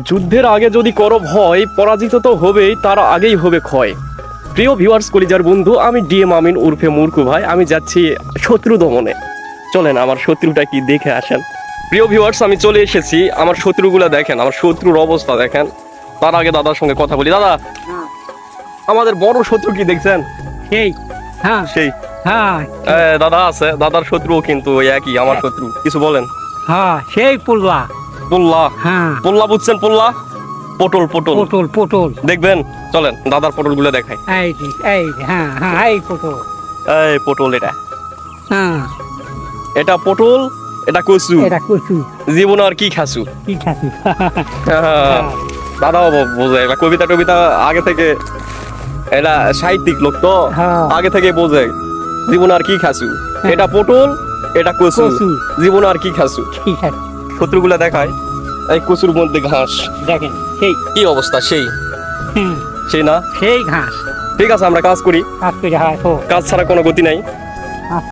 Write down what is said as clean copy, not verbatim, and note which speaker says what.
Speaker 1: যুদ্ধের আগে যদি করো ভয়, পরাজিত তো হবেই, তার আগেই হবে ক্ষয়। প্রিয় ভিউয়ার্স, কলিজার বন্ধু, আমি ডিএম আমিন উর্ফে মুরকু ভাই। আমি যাচ্ছি শত্রু দমনে। চলেন আমার শত্রুটা কি দেখে আসেন। প্রিয় ভিউয়ার্স, আমি চলে এসেছি। আমার শত্রুগুলা দেখেন, আমার শত্রুর অবস্থা দেখেন। তার আগে দাদার সঙ্গে কথা বলি। দাদা, আমাদের বড় শত্রু কি দেখছেন?
Speaker 2: সেই হ্যাঁ
Speaker 1: সেই
Speaker 2: হ্যাঁ
Speaker 1: দাদা আছে, দাদার শত্রুও কিন্তু ওই একই আমার শত্রু। কিছু বলেন।
Speaker 2: হ্যাঁ সেই পুল্লা
Speaker 1: পোল্লা,
Speaker 2: হ্যাঁ
Speaker 1: পোল্লা বুঝছেন? পোল্লা, পটল পটল
Speaker 2: পটল পটল
Speaker 1: দেখবেন। চলেন দাদার পটল গুলো দেখাই।
Speaker 2: এই হ্যাঁ হ্যাঁ এই পটল
Speaker 1: এই পটল, এটা
Speaker 2: হ্যাঁ
Speaker 1: এটা পটল, এটা কচু।
Speaker 2: এটা কচু
Speaker 1: জীবন আর কি খাসু।
Speaker 2: কি খাচ্ছি
Speaker 1: দাদাও বোঝে, এটা কবিতা টবিতা আগে থেকে, এটা সাহিত্যিক লোক তো,
Speaker 2: হ্যাঁ।
Speaker 1: আগে থেকে বোঝে জীবন আর কি খাসু। এটা পটল, এটা কচু,
Speaker 2: কচু।
Speaker 1: জীবন আর কি খাসু।
Speaker 2: কি খাচ্ছি
Speaker 1: শত্রুগুলা দেখায়। এই কচুর মধ্যে ঘাস,
Speaker 2: দেখেন সেই
Speaker 1: কি অবস্থা, সেই
Speaker 2: হুম,
Speaker 1: সেই না।
Speaker 2: সেই ঘাস
Speaker 1: ঠিক আছে, আমরা কাজ করি,
Speaker 2: কাজ করে হয় তো
Speaker 1: কাজ ছাড়া কোনো গতি নাই।